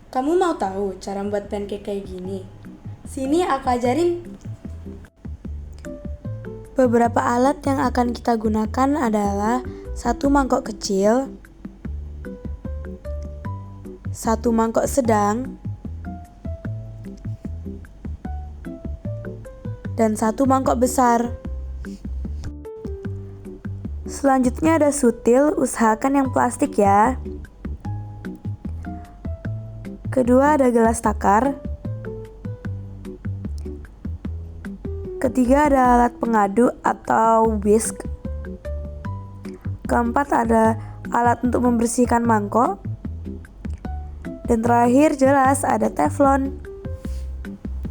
Kamu mau tahu cara membuat pancake kayak gini? Sini aku ajarin. Beberapa alat yang akan kita gunakan adalah satu mangkok kecil, satu mangkok sedang, dan satu mangkok besar. Selanjutnya ada sutil, usahakan yang plastik ya. Kedua ada gelas takar. Ketiga ada alat pengadu atau whisk. Keempat ada alat untuk membersihkan mangkok. Dan terakhir jelas ada teflon.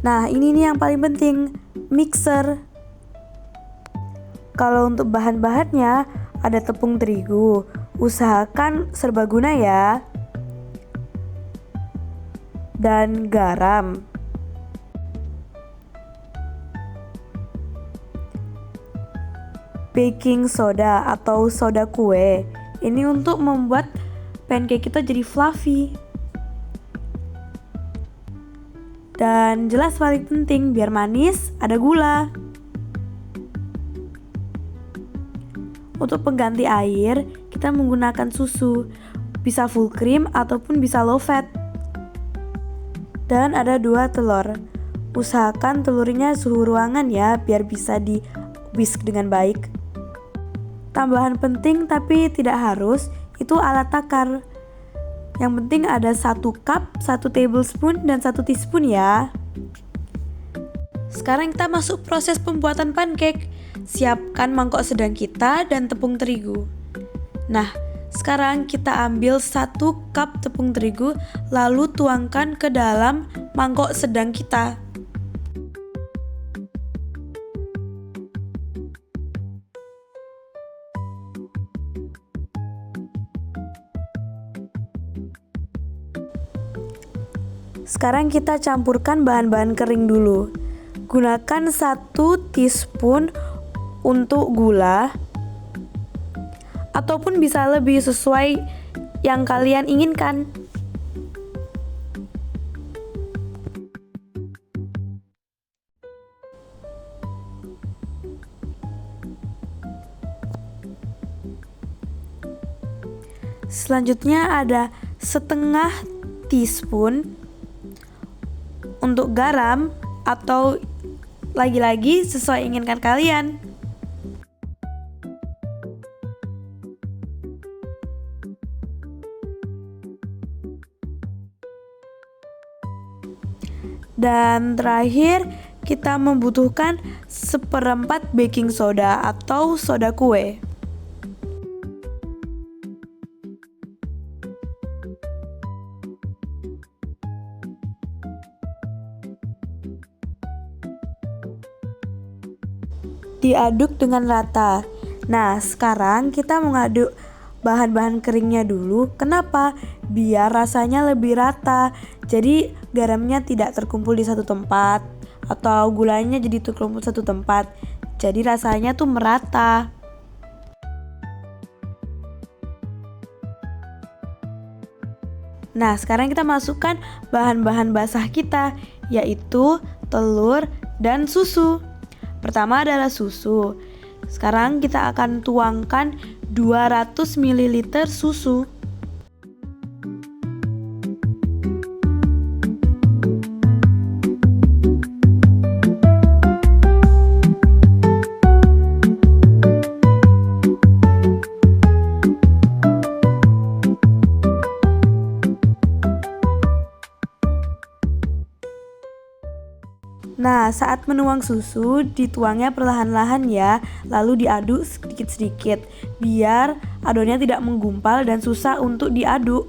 Nah ini nih yang paling penting, mixer. Kalau untuk bahan-bahannya ada tepung terigu, usahakan serbaguna ya. Dan garam. Baking soda atau soda kue. Ini untuk membuat pancake kita jadi fluffy. Dan jelas paling penting biar manis ada gula. Untuk pengganti air, kita menggunakan susu. Bisa full cream ataupun bisa low fat. Dan ada 2 telur. Usahakan telurnya suhu ruangan ya, biar bisa di whisk dengan baik. Tambahan penting tapi tidak harus, itu alat takar. Yang penting ada 1 cup, 1 tablespoon, dan 1 teaspoon ya. Sekarang kita masuk proses pembuatan pancake. Siapkan mangkok sedang kita dan tepung terigu. Nah, sekarang kita ambil 1 cup tepung terigu, lalu tuangkan ke dalam mangkok sedang kita. Sekarang kita campurkan bahan-bahan kering dulu. Gunakan 1 teaspoon untuk gula, ataupun bisa lebih sesuai yang kalian inginkan. Selanjutnya ada setengah teaspoon untuk garam, atau lagi-lagi sesuai inginkan kalian. Dan terakhir kita membutuhkan 1/4 baking soda atau soda kue. Diaduk dengan rata. Nah, sekarang kita mengaduk bahan-bahan keringnya dulu. Kenapa? Biar rasanya lebih rata. Jadi garamnya tidak terkumpul di satu tempat, atau gulanya jadi terkumpul satu tempat. Jadi rasanya tuh merata. Nah, sekarang kita masukkan bahan-bahan basah kita, yaitu telur dan susu. Pertama adalah susu. Sekarang kita akan tuangkan 200 ml susu. Nah, saat menuang susu, dituangnya perlahan-lahan ya, lalu diaduk sedikit-sedikit, biar adonannya tidak menggumpal dan susah untuk diaduk.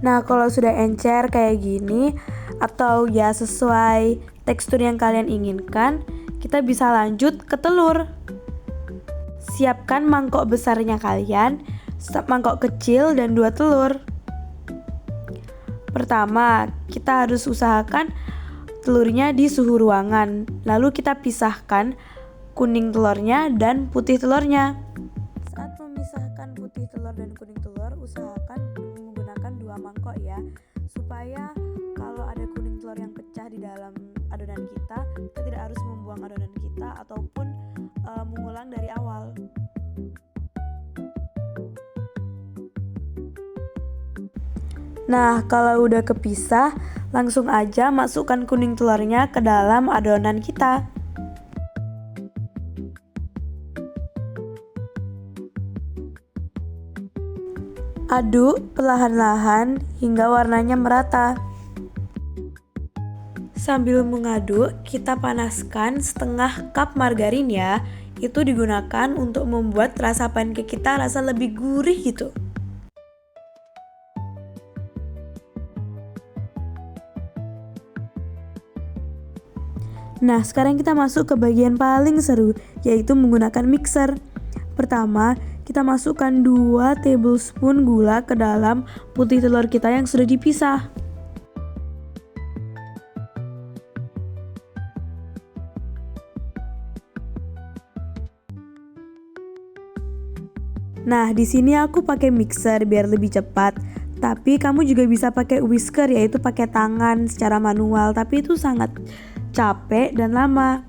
Nah, kalau sudah encer kayak gini atau ya sesuai tekstur yang kalian inginkan, kita bisa lanjut ke telur. Siapkan mangkok besarnya kalian, mangkok kecil dan 2 telur. Pertama, kita harus usahakan telurnya di suhu ruangan. Lalu kita pisahkan kuning telurnya dan putih telurnya. Saat memisahkan putih telur dan kuning telur, usahakan menggunakan 2 mangkok ya, supaya kalau ada kuning telur yang pecah di dalam adonan kita tidak harus membuang adonan kita ataupun mengulang dari awal. Nah, kalau udah kepisah, langsung aja masukkan kuning telurnya ke dalam adonan kita. Aduk perlahan-lahan hingga warnanya merata. Sambil mengaduk, kita panaskan setengah cup margarin ya. Itu digunakan untuk membuat rasa pancake kita rasa lebih gurih gitu. Nah, sekarang kita masuk ke bagian paling seru, yaitu menggunakan mixer. Pertama, kita masukkan 2 tablespoon gula ke dalam putih telur kita yang sudah dipisah. Nah, di sini aku pakai mixer biar lebih cepat. Tapi kamu juga bisa pakai whisker, yaitu pakai tangan secara manual, tapi itu sangat capek dan lama.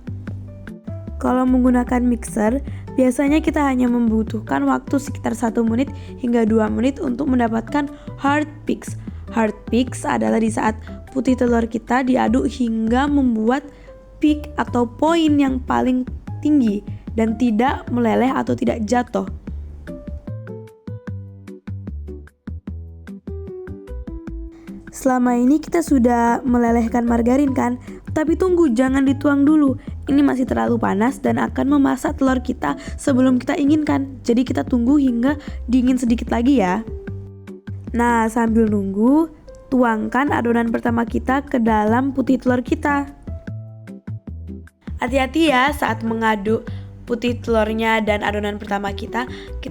Kalau menggunakan mixer, biasanya kita hanya membutuhkan waktu sekitar 1 menit hingga 2 menit untuk mendapatkan hard peaks. Hard peaks adalah di saat putih telur kita diaduk hingga membuat peak atau poin yang paling tinggi dan tidak meleleh atau tidak jatuh. Selama ini kita sudah melelehkan margarin kan? Tapi tunggu, jangan dituang dulu. Ini masih terlalu panas dan akan memasak telur kita sebelum kita inginkan. Jadi kita tunggu hingga dingin sedikit lagi ya. Nah, sambil nunggu, tuangkan adonan pertama kita ke dalam putih telur kita. Hati-hati ya saat mengaduk putih telurnya dan adonan pertama kita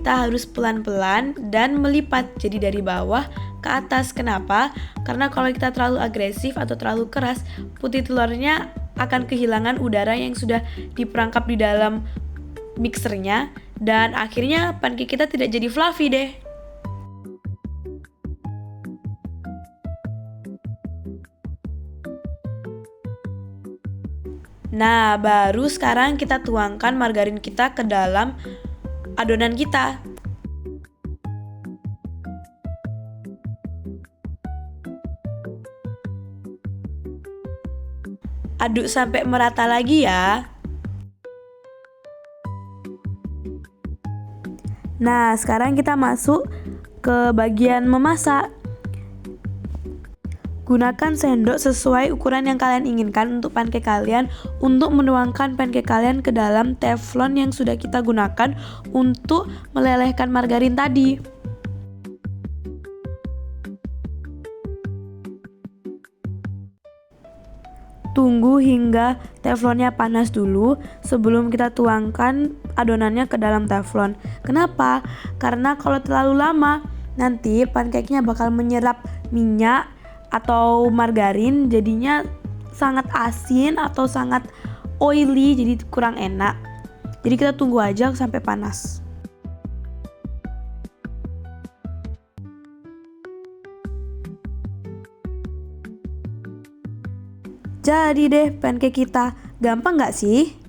harus pelan-pelan dan melipat. Jadi dari bawah ke atas. Kenapa? Karena kalau kita terlalu agresif atau terlalu keras, putih telurnya akan kehilangan udara yang sudah diperangkap di dalam mixernya dan akhirnya pancake kita tidak jadi fluffy deh. Nah, baru sekarang kita tuangkan margarin kita ke dalam adonan kita. Aduk sampai merata lagi ya. Nah, sekarang kita masuk ke bagian memasak. Gunakan sendok sesuai ukuran yang kalian inginkan untuk pancake kalian untuk menuangkan pancake kalian ke dalam teflon yang sudah kita gunakan untuk melelehkan margarin tadi. Tunggu hingga teflonnya panas dulu sebelum kita tuangkan adonannya ke dalam teflon. Kenapa? Karena kalau terlalu lama nanti pancake-nya bakal menyerap minyak atau margarin, jadinya sangat asin atau sangat oily, jadi kurang enak. Jadi kita tunggu aja sampai panas. Jadi deh pancake kita. Gampang gak sih?